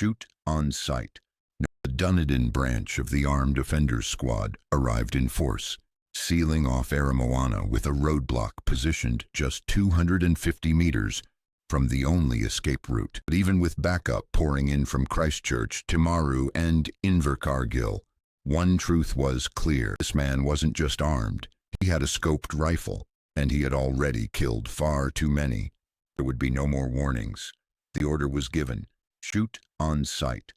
Shoot on sight. The Dunedin branch of the Armed Offenders Squad arrived in force, sealing off Aramoana with a roadblock positioned just 250 meters from the only escape route. But even with backup pouring in from Christchurch, Timaru, and Invercargill, one truth was clear. This man wasn't just armed. He had a scoped rifle, and he had already killed far too many. There would be no more warnings. The order was given. Shoot on sight.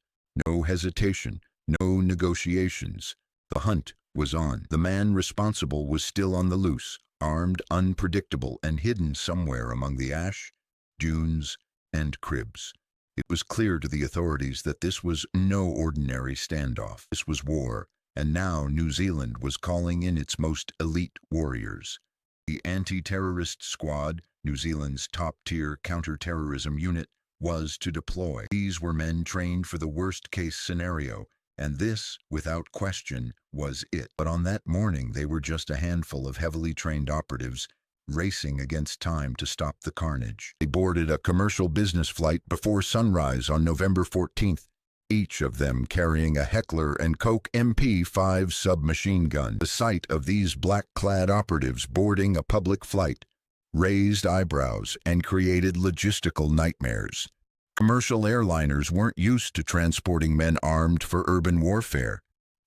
No hesitation, no negotiations. The hunt was on. The man responsible was still on the loose, armed, unpredictable, and hidden somewhere among the ash, dunes, and cribs. It was clear to the authorities that this was no ordinary standoff. This was war, and now New Zealand was calling in its most elite warriors. The Anti-Terrorist Squad, New Zealand's top-tier counter-terrorism unit, was to deploy. These were men trained for the worst-case scenario, and this, without question, was it. But on that morning, they were just a handful of heavily trained operatives racing against time to stop the carnage. They boarded a commercial business flight before sunrise on November 14th, each of them carrying a Heckler & Koch MP5 submachine gun. The sight of these black-clad operatives boarding a public flight raised eyebrows and created logistical nightmares. Commercial airliners weren't used to transporting men armed for urban warfare,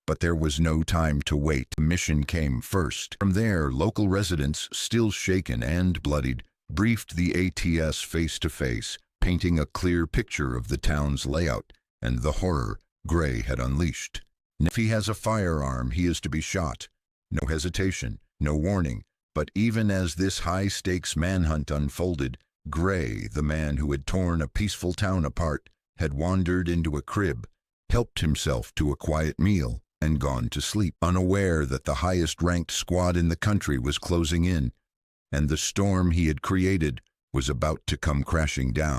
but there was no time to wait. The mission came first. From there, local residents, still shaken and bloodied, briefed the ATS face-to-face, painting a clear picture of the town's layout and the horror Gray had unleashed. If he has a firearm, he is to be shot. No hesitation, no warning. But even as this high-stakes manhunt unfolded, Gray, the man who had torn a peaceful town apart, had wandered into a crib, helped himself to a quiet meal, and gone to sleep, unaware that the highest-ranked squad in the country was closing in, and the storm he had created was about to come crashing down.